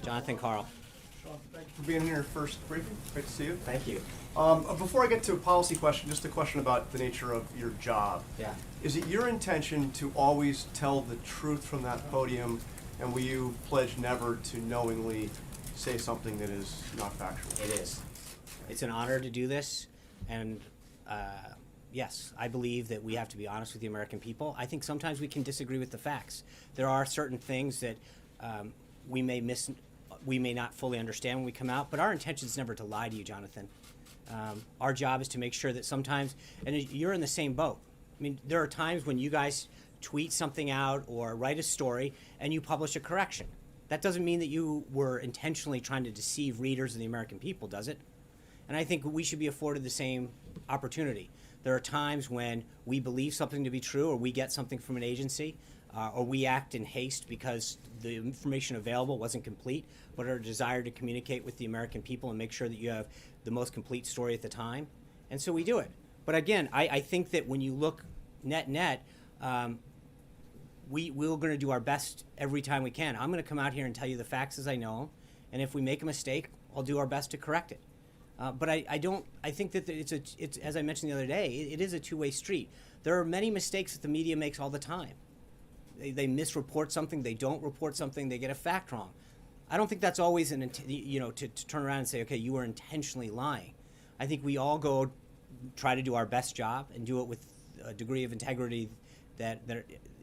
Jonathan Carl. Sean, thank you for being here first briefing. Great to see you. Thank you. Before I get to a policy question, just a question about the nature of your job. Yeah. Is it your intention to always tell the truth from that podium, and will you pledge never to knowingly say something that is not factual? It is. It's an honor to do this, and yes, I believe that we have to be honest with the American people. I think sometimes we can disagree with the facts. There are certain things that we may not fully understand when we come out, but our intention is never to lie to you, Jonathan. Our job is to make sure that sometimes, and you're in the same boat. I mean, there are times when you guys tweet something out or write a story and you publish a correction. That doesn't mean that you were intentionally trying to deceive readers and the American people, does it? And I think we should be afforded the same opportunity. There are times when we believe something to be true, or we get something from an agency, or we act in haste because the information available wasn't complete, but our desire to communicate with the American people and make sure that you have the most complete story at the time. And so we do it. But again, I think that when you look net, we're going to do our best every time we can. I'm going to come out here and tell you the facts as I know them, and if we make a mistake, I'll do our best to correct it. But I think that it's as I mentioned the other day, it is a two-way street. There are many mistakes that the media makes all the time. They misreport something, they don't report something, they get a fact wrong. I don't think that's always to turn around and say, okay, you were intentionally lying. I think we all try to do our best job and do it with a degree of integrity that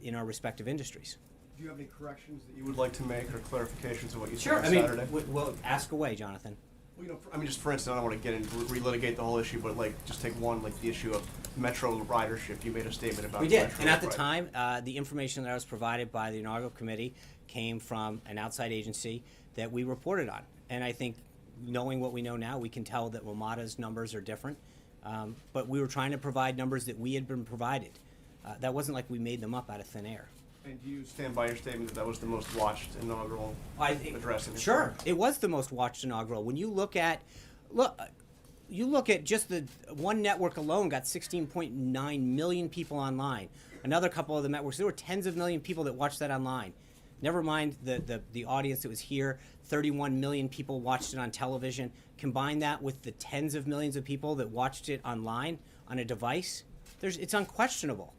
in our respective industries. Do you have any corrections that you would like to make or clarifications of what you said Sure. on Saturday? Well, ask away, Jonathan. Well, just for instance, I don't want to get into relitigate the whole issue, but just take one, the issue of Metro ridership. You made a statement about. We did, Metro, and at the right? time, the information that I was provided by the inaugural committee came from an outside agency that we reported on. And I think, knowing what we know now, we can tell that WMATA's numbers are different. But we were trying to provide numbers that we had been provided. That wasn't like we made them up out of thin air. And do you stand by your statement that was the most watched inaugural address in history? Sure, it was the most watched inaugural. When you look at just the one network alone got 16.9 million people online. Another couple of the networks, there were tens of million people that watched that online. Never mind the audience that was here. 31 million people watched it on television. Combine that with the tens of millions of people that watched it online on a device. It's unquestionable.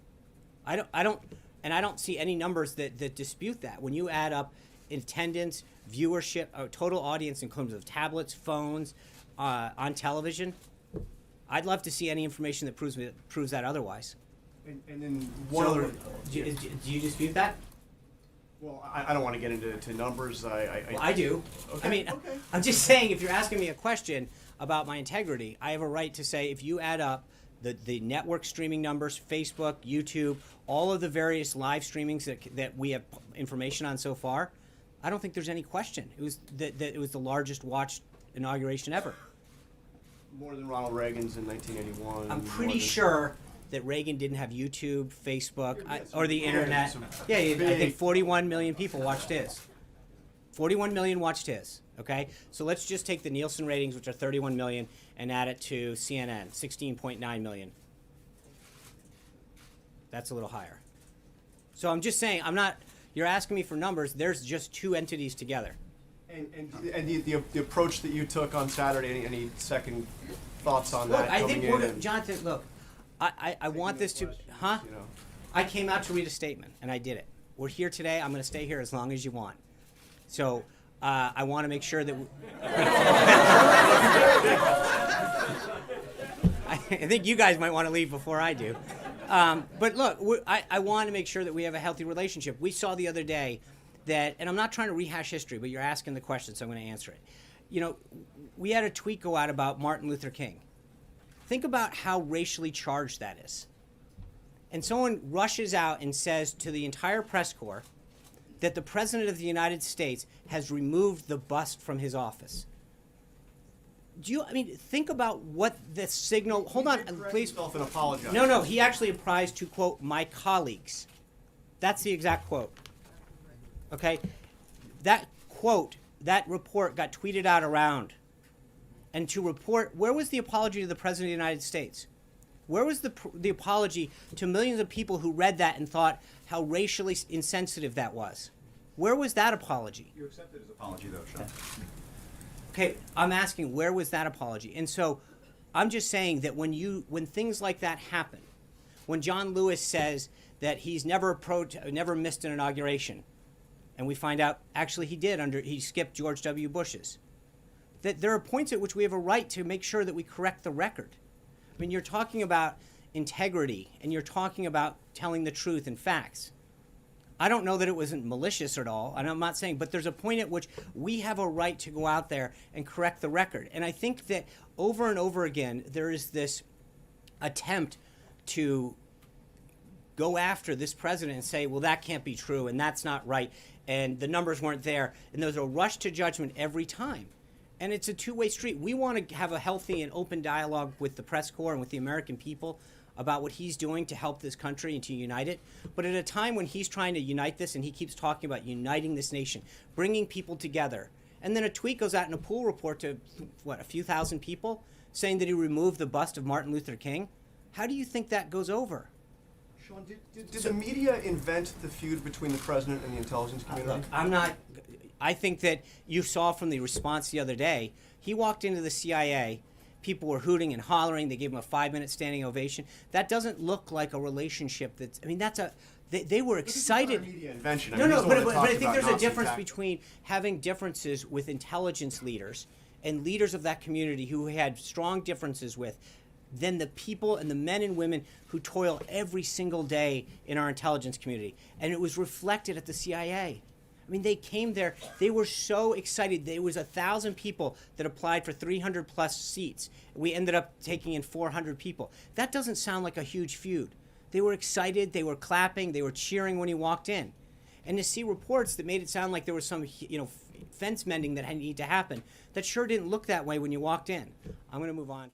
I don't see any numbers that dispute that. When you add up attendance, viewership, total audience in terms of tablets, phones, on television, I'd love to see any information that proves that otherwise. And then one other. Do you dispute that? Well, I don't want to get into numbers. I do. Okay. I mean, okay. I'm just saying, if you're asking me a question about my integrity, I have a right to say, if you add up the network streaming numbers, Facebook, YouTube, all of the various live streamings that we have information on so far, I don't think there's any question. It was it was the largest watched inauguration ever. More than Ronald Reagan's in 1981. I'm pretty sure that Reagan didn't have YouTube, Facebook, or the internet. Yeah, I think 41 million people watched his. 41 million watched his, okay? So let's just take the Nielsen ratings, which are 31 million, and add it to CNN, 16.9 million. That's a little higher. So I'm just saying, you're asking me for numbers, there's just two entities together. And the approach that you took on Saturday, any second thoughts on that? I think Jonathan, look, I want this to, I came out to read a statement, and I did it. We're here today. I'm going to stay here as long as you want. So I want to make sure that I think you guys might want to leave before I do. But look, I want to make sure that we have a healthy relationship. We saw the other day that, and I'm not trying to rehash history, but you're asking the question, so I'm going to answer it. We had a tweet go out about Martin Luther King. Think about how racially charged that is. And someone rushes out and says to the entire press corps that the President of the United States has removed the bust from his office. Think about what the signal. Hold on, please. And apologize. No, he actually apprised to, quote, my colleagues. That's the exact quote. Okay? That quote, that report got tweeted out around. And to report, where was the apology to the President of the United States? Where was the apology to millions of people who read that and thought how racially insensitive that was? Where was that apology? You accepted his apology, though, Sean. Okay, I'm asking, where was that apology? And so I'm just saying that when things like that happen, when John Lewis says that he's never missed an inauguration, and we find out actually he skipped George W. Bush's, that there are points at which we have a right to make sure that we correct the record. I mean, you're talking about integrity, and you're talking about telling the truth and facts. I don't know that it wasn't malicious at all, and I'm not saying, but there's a point at which we have a right to go out there and correct the record. And I think that over and over again, there is this attempt to go after this president and say, well, that can't be true, and that's not right, and the numbers weren't there. And there's a rush to judgment every time. And it's a two-way street. We want to have a healthy and open dialogue with the press corps and with the American people about what he's doing to help this country and to unite it. But at a time when he's trying to unite this, and he keeps talking about uniting this nation, bringing people together, and then a tweet goes out in a pool report to, a few thousand people, saying that he removed the bust of Martin Luther King, how do you think that goes over? Sean, did the media invent the feud between the president and the intelligence community? Look, I think that you saw from the response the other day, he walked into the CIA, people were hooting and hollering, they gave him a 5-minute standing ovation. That doesn't look like a relationship they were excited. Media invention. No, but I think there's a difference between having differences with intelligence leaders and leaders of that community who had strong differences with, than the people and the men and women who toil every single day in our intelligence community. And it was reflected at the CIA. I mean, they came there, they were so excited. There was 1,000 people that applied for 300 plus seats. We ended up taking in 400 people. That doesn't sound like a huge feud. They were excited, they were clapping, they were cheering when he walked in. And to see reports that made it sound like there was some, fence mending that had need to happen, that sure didn't look that way when you walked in. I'm going to move on.